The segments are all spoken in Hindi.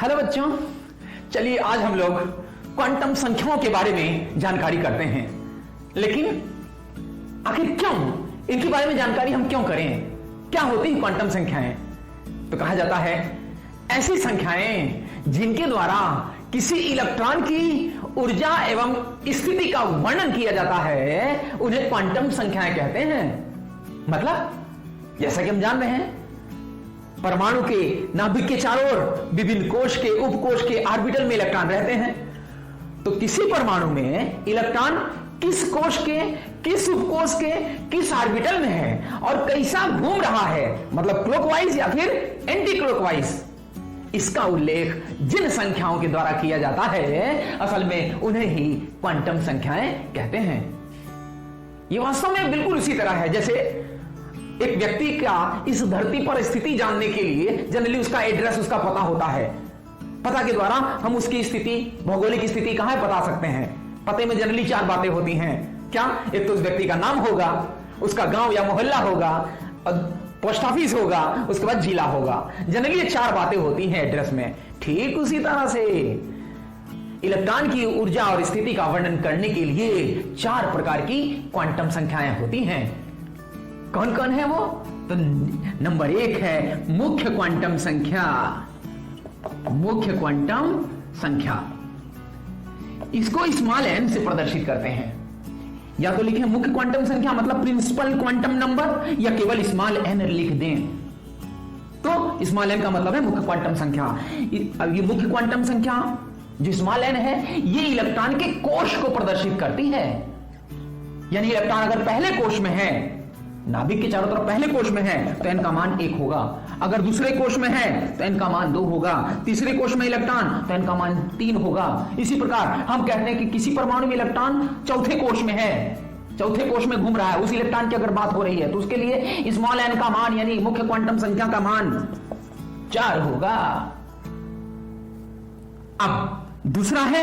हेलो बच्चों, चलिए आज हम लोग क्वांटम संख्याओं के बारे में जानकारी करते हैं। लेकिन आखिर क्यों इनके बारे में जानकारी हम क्यों करें? क्या होती हैं क्वांटम संख्याएं? तो कहा जाता है ऐसी संख्याएं जिनके द्वारा किसी इलेक्ट्रॉन की ऊर्जा एवं स्थिति का वर्णन किया जाता है उन्हें क्वांटम संख्याएं कहते हैं। मतलब जैसा कि हम जान रहे हैं परमाणु के नाभिक के चारों ओर विभिन्न कोश के उपकोश के ऑर्बिटल में इलेक्ट्रॉन रहते हैं। तो किसी परमाणु में इलेक्ट्रॉन किस कोश के, किस उपकोश के, किस ऑर्बिटल में है और कैसा घूम रहा है, मतलब क्लॉकवाइज या फिर एंटी क्लॉकवाइज, इसका उल्लेख जिन संख्याओं के द्वारा किया जाता है असल में उन्हें ही क्वांटम संख्याएं कहते हैं। यह वास्तव में बिल्कुल उसी तरह है जैसे एक व्यक्ति का इस धरती पर स्थिति जानने के लिए जनरली उसका एड्रेस, उसका पता होता है। पता के द्वारा हम उसकी स्थिति, भौगोलिक स्थिति कहां है बता सकते हैं। पते में जनरली 4 बातें होती हैं। क्या? एक तो उस व्यक्ति का नाम होगा, उसका गांव या मोहल्ला होगा, पोस्ट ऑफिस होगा, उसके बाद जिला होगा। जनरली ये 4 बातें होती हैं एड्रेस में। ठीक उसी तरह से इलेक्ट्रॉन की ऊर्जा और स्थिति का वर्णन करने के लिए 4 प्रकार की क्वांटम संख्याएं होती हैं। कौन कौन है वो? तो नंबर 1 है मुख्य क्वांटम संख्या। मुख्य क्वांटम संख्या, इसको स्मॉल एन से प्रदर्शित करते हैं। या तो लिखें मुख्य क्वांटम संख्या मतलब प्रिंसिपल क्वांटम नंबर, या केवल स्मॉल एन लिख दें तो स्मॉल एन का मतलब है मुख्य क्वांटम संख्या। अब ये मुख्य क्वांटम संख्या जो स्मॉल एन है ये इलेक्ट्रॉन के कोश को प्रदर्शित करती है। यानी इलेक्ट्रॉन अगर पहले कोश में है, नाभिक के चारों तरफ पहले कोश में है तो एन का मान 1 होगा। अगर दूसरे कोश में है तो एन का मान 2 होगा। तीसरे कोश में इलेक्ट्रॉन तो एन का मान 3 होगा। इसी प्रकार हम कहते हैं कि किसी परमाणु में इलेक्ट्रॉन चौथे कोश में है, चौथे कोश में घूम रहा है, उस इलेक्ट्रॉन की अगर बात हो रही है तो उसके लिए स्मॉल एन का मान यानी मुख्य क्वांटम संख्या का मान 4 होगा। अब दूसरा है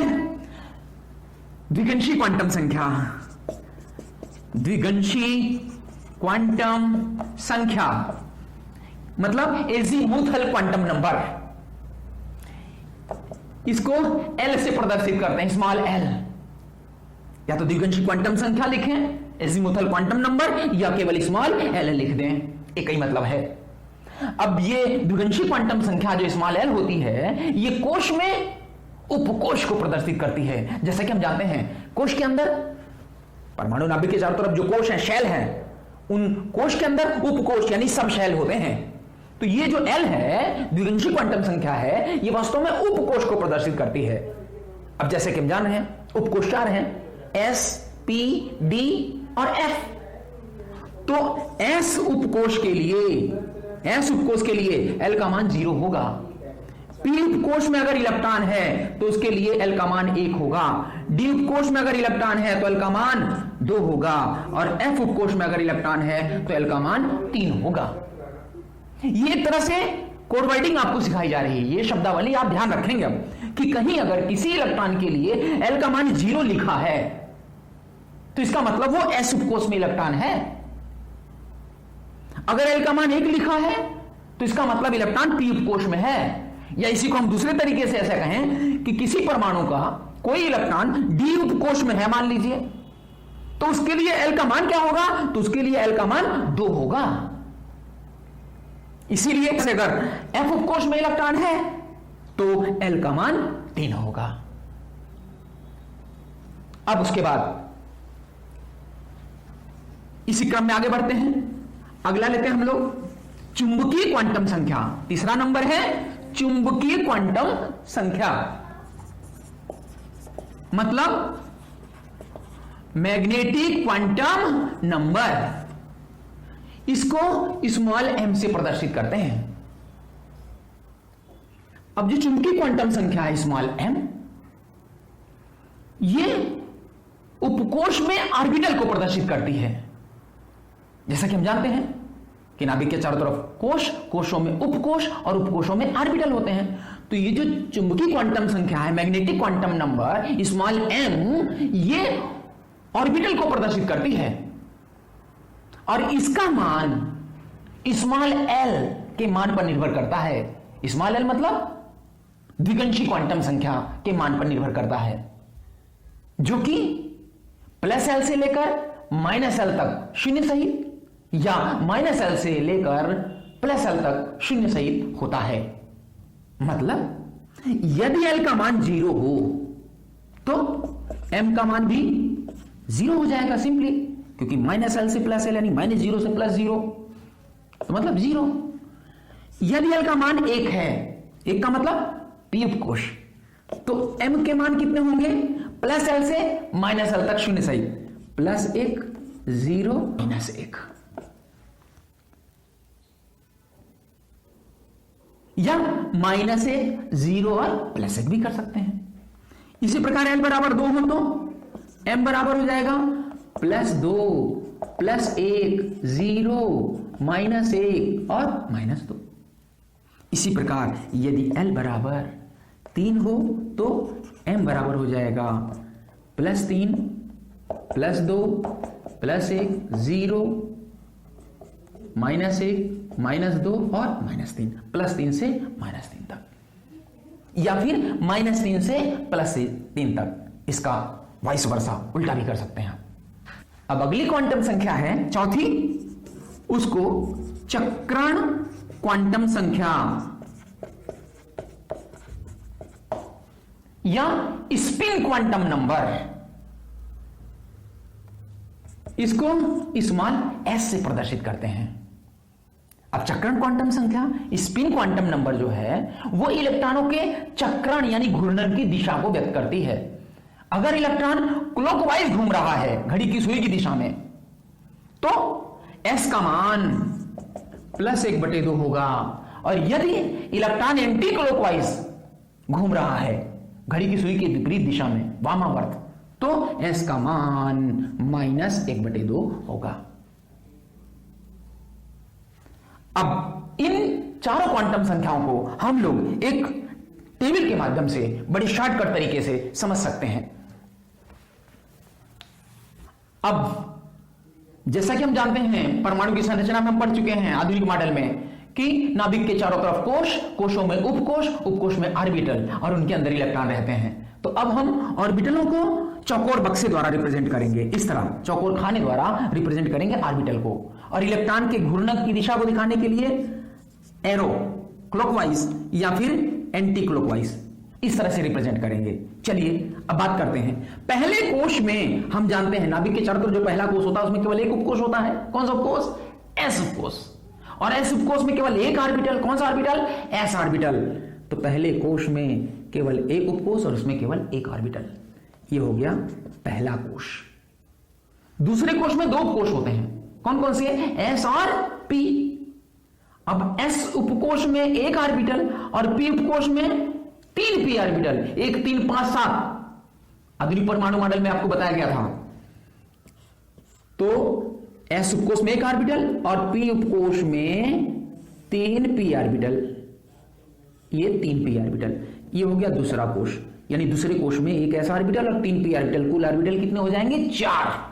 द्विगंशी क्वांटम संख्या। द्विगंशी क्वांटम संख्या मतलब एजीमुथल क्वांटम नंबर। इसको एल से प्रदर्शित करते हैं, स्मॉल एल। या तो द्विगंशी क्वांटम संख्या लिखें एजीमुथल क्वांटम नंबर, या केवल स्मॉल एल लिख दें, एक ही मतलब है। अब ये द्विगंशी क्वांटम संख्या जो स्मॉल एल होती है ये कोश में उपकोश को प्रदर्शित करती है। जैसा कि हम जानते हैं कोश के अंदर परमाणु नाभिक के चारों तरफ जो कोश है, शेल है, उन कोश के अंदर उपकोश यानी सब शेल होते हैं। तो ये जो एल है द्विगंशी क्वांटम संख्या है ये वास्तव में उपकोश को प्रदर्शित करती है। अब जैसे कि हम जान रहे हैं उपकोश 4 हैं, एस, पी, डी और एफ। तो एस उपकोश के लिए एल का मान 0 होगा। पी उपकोश में अगर इलेक्ट्रॉन है तो उसके लिए एल का मान 1 होगा। डी उपकोश में अगर इलेक्ट्रॉन है तो एल का मान 2 होगा। और एफ उपकोश में अगर इलेक्ट्रॉन है तो एल का मान 3 होगा। ये तरह से कोड वर्डिंग आपको सिखाई जा रही है। ये शब्दावली आप ध्यान रखेंगे अब कि कहीं अगर किसी इलेक्ट्रॉन के लिए एल का मान 0 लिखा है तो इसका मतलब वो एस उपकोश में इलेक्ट्रॉन है। अगर एल का मान 1 लिखा है तो इसका मतलब इलेक्ट्रॉन पी उपकोश में है। या इसी को हम दूसरे तरीके से ऐसा कहें कि किसी परमाणु का कोई इलेक्ट्रॉन डी उपकोश में है मान लीजिए, तो उसके लिए एल का मान क्या होगा? तो उसके लिए एल का मान 2 होगा। इसीलिए अगर एफ उपकोश में इलेक्ट्रॉन है तो एल का मान 3 होगा। अब उसके बाद इसी क्रम में आगे बढ़ते हैं। अगला लेते हैं हम लोग चुंबकीय क्वांटम संख्या। तीसरा नंबर है चुंबकीय क्वांटम संख्या मतलब मैग्नेटिक क्वांटम नंबर। इसको स्मॉल एम से प्रदर्शित करते हैं। अब जो चुंबकीय क्वांटम संख्या है स्मॉल एम, ये उपकोश में ऑर्बिटल को प्रदर्शित करती है। जैसा कि हम जानते हैं कि नाभिक के चारों तरफ कोश, कोशों में उपकोश और उपकोशों में ऑर्बिटल होते हैं। तो ये जो चुंबकीय क्वांटम संख्या है magnetic quantum number small m, ये ऑर्बिटल को प्रदर्शित करती है और इसका मान स्मॉल एल के मान पर निर्भर करता है। स्मॉल एल मतलब द्विगंशी क्वांटम संख्या के मान पर निर्भर करता है, जो कि +L से लेकर -L तक शून्य सहित या -L से लेकर +L तक शून्य सहित होता है। मतलब यदि L का मान 0 हो तो M का मान भी 0 हो जाएगा सिंपली, क्योंकि -L से +L यानी -0 से +0 तो मतलब 0। यदि L का मान 1 है, 1 का मतलब p उपकोष, तो M के मान कितने होंगे? +L से -L तक शून्य सही, +1 0 -1, या -1 0 और +1 भी कर सकते हैं। इसी प्रकार L बराबर 2 हो तो M बराबर हो जाएगा +2 +1 0 -1 और -2। इसी प्रकार यदि L बराबर 3 हो तो M बराबर हो जाएगा +3 +2 +1 0 -1 -2 और -3, +3 से -3 तक, या फिर -3 से +3 तक। इसका वाइस वर्सा उल्टा भी कर सकते हैं। अब अगली क्वांटम संख्या है चौथी, उसको चक्रण क्वांटम संख्या या स्पिन क्वांटम नंबर, इसको स्मॉल s से प्रदर्शित करते हैं। अब चक्रण क्वांटम संख्या, स्पिन क्वांटम नंबर जो है वो इलेक्ट्रॉनों के चक्रण यानी घूर्णन की दिशा को व्यक्त करती है। अगर इलेक्ट्रॉन क्लॉकवाइज घूम रहा है घड़ी की सुई की दिशा में, तो s का मान +1/2 होगा, और यदि इलेक्ट्रॉन एंटी क्लॉकवाइज घूम रहा है घड़ी की सुई के विपरीत दिशा में वामावर्त, तो s का मान -1/2 होगा। अब इन चारों क्वांटम संख्याओं को हम लोग एक टेबल के माध्यम से बड़े शॉर्टकट तरीके से समझ सकते हैं। अब जैसा कि हम जानते हैं, परमाणु की संरचना में हम पढ़ चुके हैं आधुनिक मॉडल में कि नाभिक के चारों तरफ कोश, कोशों में उपकोश, उपकोश में ऑर्बिटल और उनके अंदर इलेक्ट्रॉन रहते हैं। तो अब हम ऑर्बिटलों को चौकोर बक्से द्वारा रिप्रेजेंट करेंगे, इस तरह चौकोर खाने द्वारा रिप्रेजेंट करेंगे ऑर्बिटल को, और इलेक्ट्रॉन के घूर्णन की दिशा को दिखाने के लिए एरो क्लॉकवाइज या फिर एंटी क्लॉकवाइज इस तरह से रिप्रेजेंट करेंगे। चलिए अब बात करते हैं। पहले कोश में हम जानते हैं नाभिक के चारों तरफ जो पहला कोश होता है उसमें केवल एक उपकोश होता है। कौन सा उपकोष? एस उपकोष। और एस उपकोष में केवल एक ऑर्बिटल। कौन सा ऑर्बिटल? S orbital. तो पहले कोश में केवल एक उपकोष और उसमें केवल एक ऑर्बिटल। ये हो गया पहला कोश। दूसरे कोश में दो उपकोष होते हैं। कौन कौन से? एस और पी। अब एस उपकोष में एक ऑर्बिटल और पी उपकोष में तीन पी ऑर्बिटल, 1 3 5 7 आधुनिक परमाणु मॉडल में आपको बताया गया था। तो एस उपकोष में एक ऑर्बिटल और पी उपकोष में 3 पी ऑर्बिटल, ये 3 पी ऑर्बिटल। ये हो गया दूसरा कोश, यानी दूसरे कोश में एक एस ऑर्बिटल और 3 पी ऑर्बिटल। कुल ऑर्बिटल कितने हो जाएंगे? 4।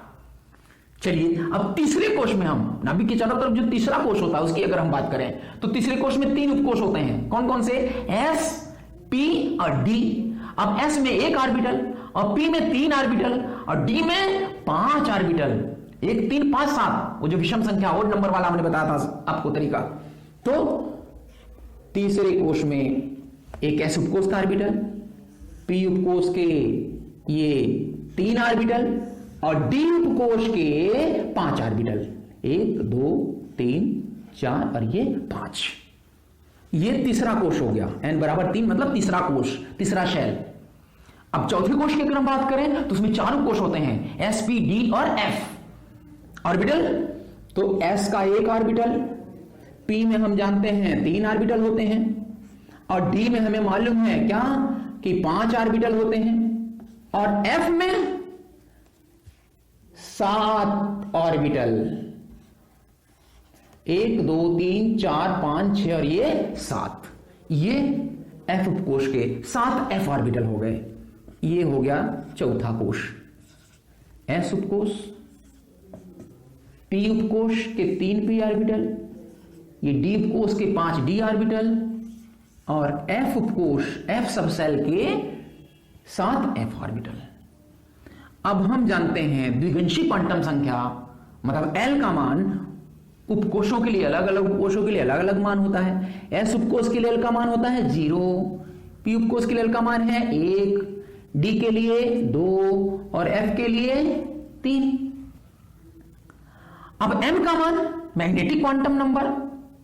चलिए अब तीसरे कोश में हम नाभिक के चारों तरफ जो तीसरा कोश होता है उसकी अगर हम बात करें तो तीसरे कोश में 3 उपकोष होते हैं। कौन कौन से? एस, पी और डी। अब एस में एक ऑर्बिटल और पी में 3 ऑर्बिटल और डी में 5 ऑर्बिटल। 1 3 5 7 वो जो विषम संख्या ओड नंबर वाला हमने बताया था आपको तरीका। तो तीसरे कोश में एक एस उपकोष का ऑर्बिटल, पी उपकोष के ये 3 ऑर्बिटल और डी उपकोष के 5 ऑर्बिटल। 1 2 3 4 और ये 5। ये तीसरा कोश हो गया। n बराबर 3 मतलब तीसरा कोश, तीसरा शेल। अब चौथे कोश की अगर हम बात करें तो उसमें 4 कोश होते हैं, एस पी डी और एफ ऑर्बिटल। तो s का एक ऑर्बिटल, p में हम जानते हैं 3 ऑर्बिटल होते हैं और d में हमें मालूम है क्या कि 5 ऑर्बिटल होते हैं और f में 7 ऑर्बिटल। 1 2 3 4 5 6 और ये 7। ये f उपकोष के 7 f ऑर्बिटल हो गए। ये हो गया चौथा कोश। s उपकोष, p उपकोष के 3 p ऑर्बिटल, ये d उपकोष के 5 d ऑर्बिटल, और f उपकोष f सबसेल के साथ f ऑर्बिटल। अब हम जानते हैं द्विगंशी क्वांटम संख्या मतलब L का मान उपकोषों के लिए अलग अलग उपकोषों के लिए अलग अलग मान होता है। S उपकोष के लिए L का मान होता है 0, P उपकोष के लिए L का मान है 1, D के लिए 2 और F के लिए 3। अब M का मान मैग्नेटिक क्वांटम नंबर,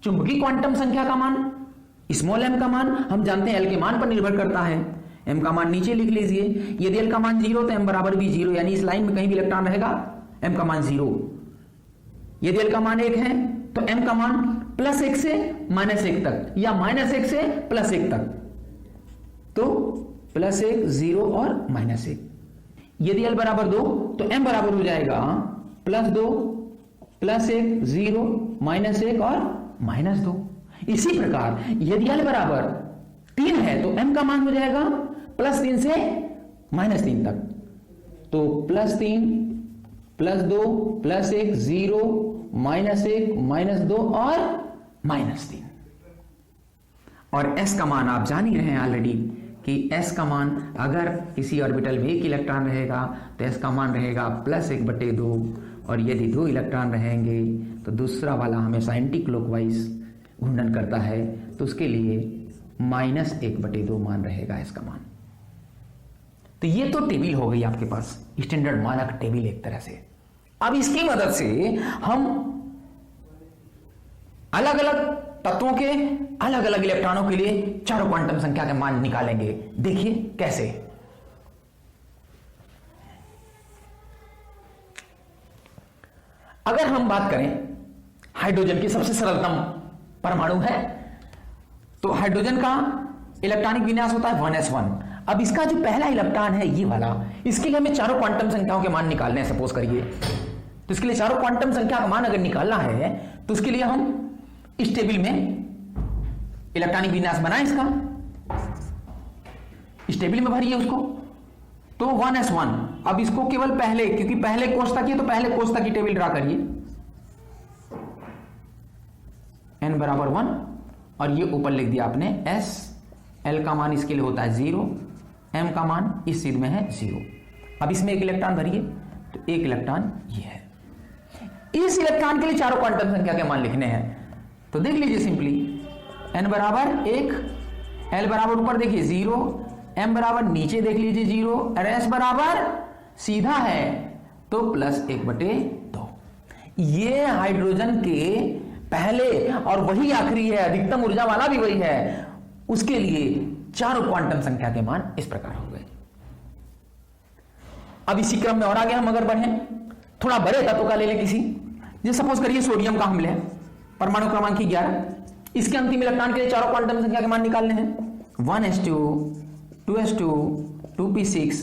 चुंबकीय क्वांटम संख्या का मान, स्मॉल m का मान हम जानते हैं L के मान पर निर्भर करता है। m का मान नीचे लिख लीजिए। यदि L का मान 0 तो m बराबर भी 0, यानी इस लाइन में कहीं भी इलेक्ट्रॉन रहेगा m का मान 0। यदि L का मान 1 है तो m का मान +1 से -1 तक या -1 से +1 तक, तो +1 0 और -1। यदि L बराबर 2 तो m बराबर हो जाएगा +2 +1 0 -1 और -2। इसी प्रकार यदि L बराबर 3 है तो m का मान हो जाएगा +3 से -3 तक, तो +3 +2 +1 0 -1 -2 और -3। और s का मान आप जान ही रहे हैं ऑलरेडी कि s का मान अगर किसी ऑर्बिटल में 1 इलेक्ट्रॉन रहेगा तो s का मान रहेगा +1/2, और यदि 2 इलेक्ट्रॉन रहेंगे तो दूसरा वाला हमेशा एंटी क्लॉकवाइज घूर्णन करता है, तो उसके लिए -1/2 मान रहेगा इसका मान। तो ये तो टेबल हो गई आपके पास, स्टैंडर्ड मानक टेबल एक तरह से। अब इसकी मदद से हम अलग अलग तत्वों के अलग अलग इलेक्ट्रॉनों के लिए चारों क्वांटम संख्या के मान निकालेंगे। देखिए कैसे। अगर हम बात करें हाइड्रोजन की, सबसे सरलतम परमाणु है, तो हाइड्रोजन का इलेक्ट्रॉनिक विन्यास होता है 1s1। अब इसका जो पहला इलेक्ट्रॉन है ये वाला, इसके लिए हमें चारों क्वांटम संख्याओं के मान निकालने हैं सपोज करिए। तो इसके लिए चारों क्वांटम संख्या का मान अगर निकालना है तो उसके लिए हम इस टेबल में इलेक्ट्रॉनिक विन्यास बनाएं इसका, इस टेबल में भरिए उसको। तो 1s1, अब इसको केवल पहले, क्योंकि पहले कोष तक है तो पहले कोष तक की टेबल ड्रा करिए। n बराबर 1 और ये ऊपर लिख दिया आपने s। L का मान इसके लिए होता है 0, m का मान इस सीध में है 0। अब इसमें एक इलेक्ट्रॉन भरिए, तो एक इलेक्ट्रॉन ये है। इस इलेक्ट्रॉन के लिए चारों क्वांटम संख्या के मान लिखने हैं, तो देख लीजिए सिंपली n बराबर 1, L बराबर ऊपर देखिए 0, m बराबर नीचे देख लीजिए 0 और s बराबर सीधा है तो +1/2। ये हाइड्रोजन के पहले और वही आखिरी है, अधिकतम ऊर्जा वाला भी वही है, उसके लिए चारों क्वांटम संख्या के मान इस प्रकार हो गए। अब इसी क्रम में और आगे हम अगर बढ़ें, थोड़ा बड़े तत्व का ले लें किसी, जैसे सपोज करिए सोडियम का हम लें, परमाणु क्रमांक 11, इसके अंतिम इलेक्ट्रॉन के लिए चारों क्वांटम संख्या के मान निकालने हैं। 1s2 2s2 2p6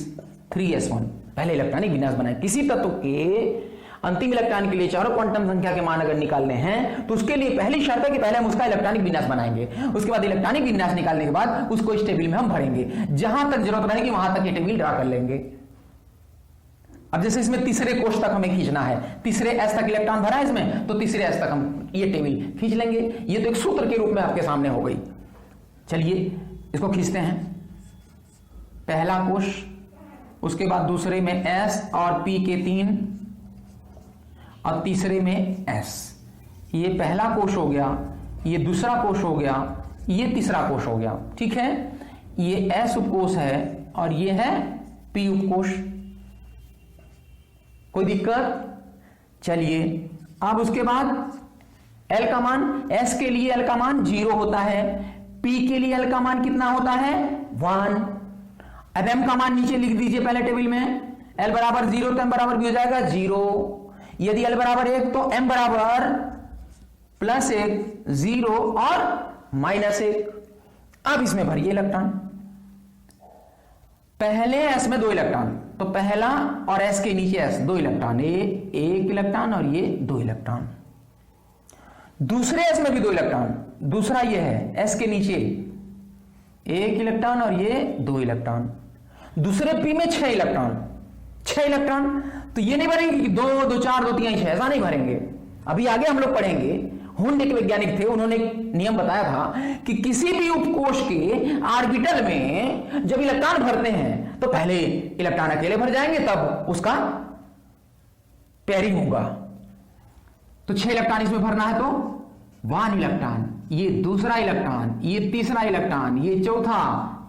3s1। पहले इलेक्ट्रॉनिक विन्यास बनाए। किसी तत्व के अंतिम इलेक्ट्रॉन के लिए चारों क्वांटम संख्या के मान अगर निकालने हैं तो उसके लिए पहली शर्त है कि पहले हम उसका इलेक्ट्रॉनिक विन्यास बनाएंगे, उसके बाद इलेक्ट्रॉनिक विन्यास निकालने के बाद उसको इस टेबल में हम भरेंगे, जहां तक जरूरत रहेगी वहां तक ये टेबल ड्रा कर लेंगे। अब जैसे इसमें तीसरे कोष तक हमें खींचना है, तीसरे s तक इलेक्ट्रॉन भरा है इसमें, तो तीसरे s तक हम ये टेबल खींच लेंगे। ये तो एक सूत्र के रूप में आपके सामने हो गई। चलिए इसको खींचते हैं। पहला कोष, उसके बाद दूसरे में s और p के 3 और तीसरे में s। ये पहला कोष हो गया, ये दूसरा कोष हो गया, ये तीसरा कोष हो गया। ठीक है, ये s उपकोष है और ये है p उपकोष। कोई दिक्कत? चलिए अब उसके बाद L का मान, S के लिए L का मान 0 होता है, P के लिए L का मान कितना होता है 1। अब M का मान नीचे लिख दीजिए पहले टेबल में। L बराबर 0 तो M बराबर भी हो जाएगा 0। यदि L बराबर 1 तो M बराबर +1 0 और -1। अब इसमें भरिए इलेक्ट्रॉन। पहले S में 2 इलेक्ट्रॉन, तो पहला और S के नीचे S 2 इलेक्ट्रॉन, ये 1 इलेक्ट्रॉन और ये 2 इलेक्ट्रॉन। दूसरे S में भी 2 इलेक्ट्रॉन, दूसरा ये है S के नीचे 1 इलेक्ट्रॉन और ये 2 इलेक्ट्रॉन। दूसरे P में 6 इलेक्ट्रॉन, 6 इलेक्ट्रॉन। तो ये नहीं भरेंगे कि 2 2 4 2 3 6, ऐसा नहीं भरेंगे। अभी आगे हम लोग पढ़ेंगे हुंड एक वैज्ञानिक थे, उन्होंने नियम बताया था कि किसी भी उपकोष के ऑर्बिटल में जब इलेक्ट्रॉन भरते हैं तो पहले इलेक्ट्रॉन अकेले भर जाएंगे, तब उसका पेयरिंग होगा। तो 6 इलेक्ट्रॉन इसमें भरना है तो 1 इलेक्ट्रॉन, ये दूसरा इलेक्ट्रॉन, ये तीसरा इलेक्ट्रॉन, ये चौथा,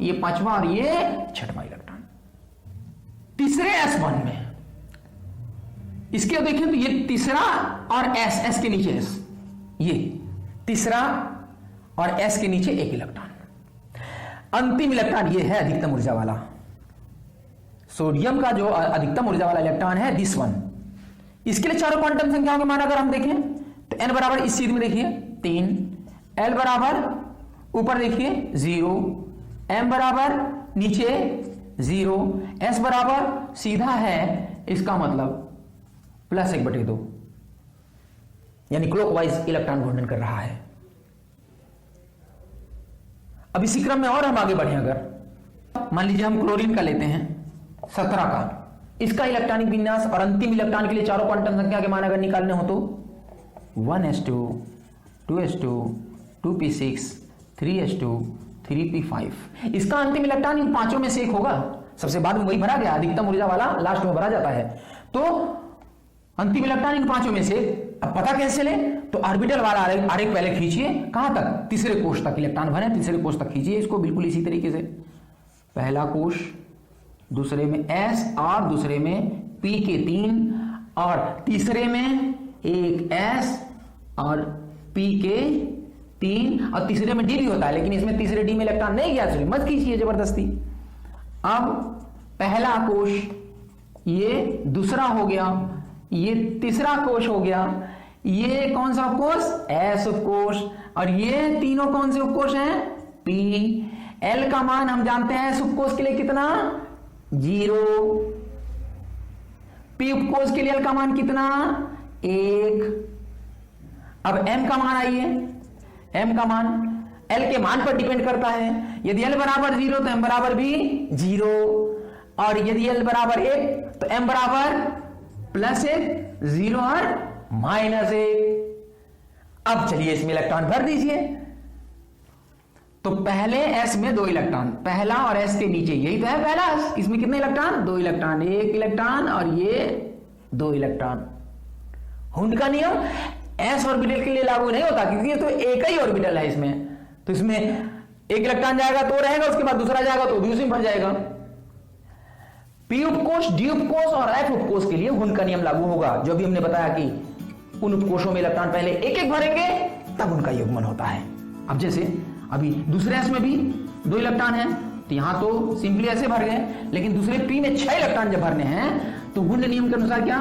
ये पांचवा और ये छठवां इलेक्ट्रॉन। तीसरे S1 में इसके देखें तो ये तीसरा और S के नीचे S, ये तीसरा और S के नीचे 1 इलेक्ट्रॉन। अंतिम इलेक्ट्रॉन ये है अधिकतम ऊर्जा वाला, सोडियम का जो अधिकतम ऊर्जा वाला इलेक्ट्रॉन है दिस वन। इसके लिए चारों क्वांटम संख्याओं के मान अगर हम देखें तो n बराबर इस चीज में देखिए 3, L बराबर ऊपर देखिए 0, M बराबर नीचे 0, S बराबर सीधा है, इसका मतलब +1/2, यानी क्लॉकवाइज इलेक्ट्रॉन घूर्णन कर रहा है। अब इसी क्रम में और हम आगे बढ़े, अगर मान लीजिए हम क्लोरीन का लेते हैं 17 का, इसका इलेक्ट्रॉनिक विन्यास और अंतिम इलेक्ट्रॉन के लिए चारों क्वांटम संख्या के मान अगर निकालने हो तो 1s2, 2s2, 2p6, 3s2, 3p5। इसका अंतिम इलेक्ट्रॉन इन पांचों में से एक होगा, सबसे बाद में वही भरा गया, अधिकतम ऊर्जा वाला लास्ट में भरा जाता है। तो अंतिम इलेक्ट्रॉन इन पांचों में से, अब पता कैसे चले, तो ऑर्बिटल वाला आरेख पहले खींचिए, कहां तक, तीसरे कोष तक इलेक्ट्रॉन भरे, तीसरे कोष तक खींचिए इसको बिल्कुल इसी तरीके से, पहला कोष, दूसरे में S और दूसरे में P के 3 और तीसरे में एक S और P के 3 और तीसरे में D भी होता है, लेकिन इसमें तीसरे D में इलेक्ट्रॉन नहीं गया, इसलिए मत खींचिए जबरदस्ती। अब पहला कोष, ये दूसरा हो गया, ये तीसरा कोष हो गया, ये कौन सा उपकोष, S उपकोष, और ये तीनों कौन से उपकोष हैं, P। L का मान हम जानते हैं S उपकोष के लिए कितना, 0। P उपकोष के लिए L का मान कितना, 1। अब M का मान आइए, M का मान L के मान पर डिपेंड करता है, यदि L बराबर 0 तो M बराबर भी 0, और यदि L बराबर 1 तो M बराबर +1, 0 और -1। अब चलिए इसमें इलेक्ट्रॉन भर दीजिए। तो पहले S में 2 इलेक्ट्रॉन, पहला और S के नीचे, यही तो है पहला S, इसमें कितने इलेक्ट्रॉन, 2 इलेक्ट्रॉन, 1 इलेक्ट्रॉन और ये 2 इलेक्ट्रॉन। हुंड का नियम S ऑर्बिटल के लिए लागू नहीं होता, क्योंकि ये तो एक ही ऑर्बिटल है इसमें, तो इसमें 1 इलेक्ट्रॉन जाएगा तो रहेगा, उसके बाद दूसरा जाएगा तो भी उसी में भर जाएगा। P उपकोष, D उपकोष और F उपकोष के लिए हुंड का नियम लागू होगा, जो भी हमने बताया कि उन उपकोषों में इलेक्ट्रॉन पहले एक भरेंगे तब उनका युग्मन होता है। अब जैसे अभी दूसरे S में भी 2 इलेक्ट्रॉन हैं, तो यहां तो सिंपली ऐसे भर गए, लेकिन दूसरे P में 6 इलेक्ट्रॉन जब भरने हैं तो हुंड नियम के अनुसार क्या,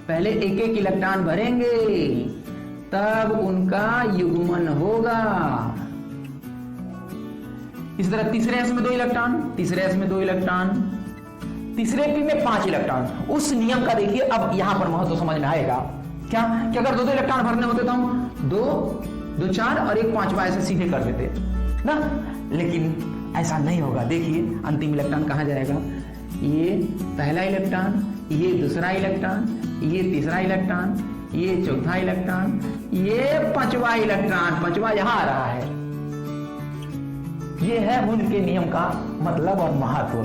पहले एक इलेक्ट्रॉन भरेंगे तब उनका युग्मन होगा। इस तरह तीसरे S में 2 इलेक्ट्रॉन, तीसरे S में 2 इलेक्ट्रॉन, तीसरे P में 5 इलेक्ट्रॉन। उस नियम का देखिए अब यहां पर महत्व समझ में आएगा, क्या कि अगर 2 इलेक्ट्रॉन भरने होते तो हम 2, 2, 4 और 1, 5 ऐसे सीधे कर देते ना, लेकिन ऐसा नहीं होगा। देखिए अंतिम इलेक्ट्रॉन कहां जाएगा, ये पहला इलेक्ट्रॉन, ये दूसरा इलेक्ट्रॉन, ये तीसरा इलेक्ट्रॉन, ये चौथा इलेक्ट्रॉन, ये 5वां इलेक्ट्रॉन, 5वां यहां आ रहा है। ये है हुंड के नियम का मतलब और महत्व।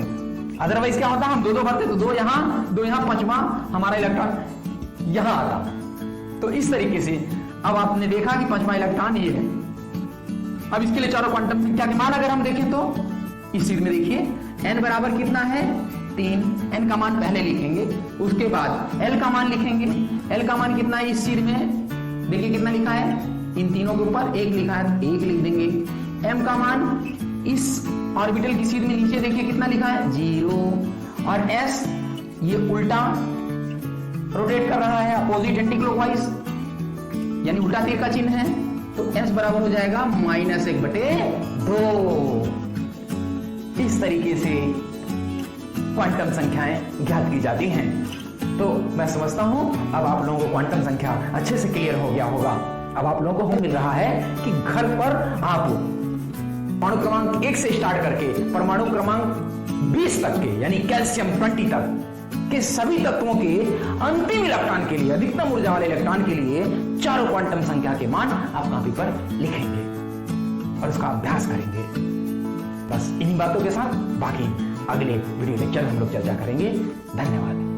अदरवाइज क्या होता, हम 2 भरते तो 2 यहां 5वां हमारा इलेक्ट्रॉन यहां आता। तो इस तरीके से अब आपने देखा कि 5वां इलेक्ट्रॉन ये है। अब इसके लिए चारों क्वांटम संख्या के मान अगर हम देखें तो इस चीज में देखिए n बराबर कितना है, 3। n का मान पहले लिखेंगे, उसके बाद l का मान लिखेंगे। l का मान कितना है इस चीज में, देखिए कितना लिखा है, इन तीनों के ऊपर 1 लिखा है, 1 लिख देंगे। m का मान इस ऑर्बिटल की सीध में नीचे देखिए कितना लिखा है, 0। और s ये उल्टा रोटेट कर रहा है, अपोजिट एंटी क्लॉकवाइज, यानी उल्टा तीर का चिन्ह है, तो s बराबर हो जाएगा -1/2। इस तरीके से क्वांटम संख्याएं ज्ञात की जाती हैं। तो मैं समझता हूं अब आप लोगों को क्वांटम संख्या अच्छे से क्लियर हो गया होगा। अब आप लोगों को मिल रहा है कि घर पर आप परमाणु क्रमांक 1 से स्टार्ट करके परमाणु क्रमांक 20 तक के, यानी कैल्शियम 20 तक कि सभी तत्वों के अंतिम इलेक्ट्रॉन के लिए, अधिकतम ऊर्जा वाले इलेक्ट्रॉन के लिए चारों क्वांटम संख्या के मान आप कॉपी पर लिखेंगे और उसका अभ्यास करेंगे। बस इन्हीं बातों के साथ बाकी अगले वीडियो लेक्चर में हम लोग चर्चा करेंगे। धन्यवाद।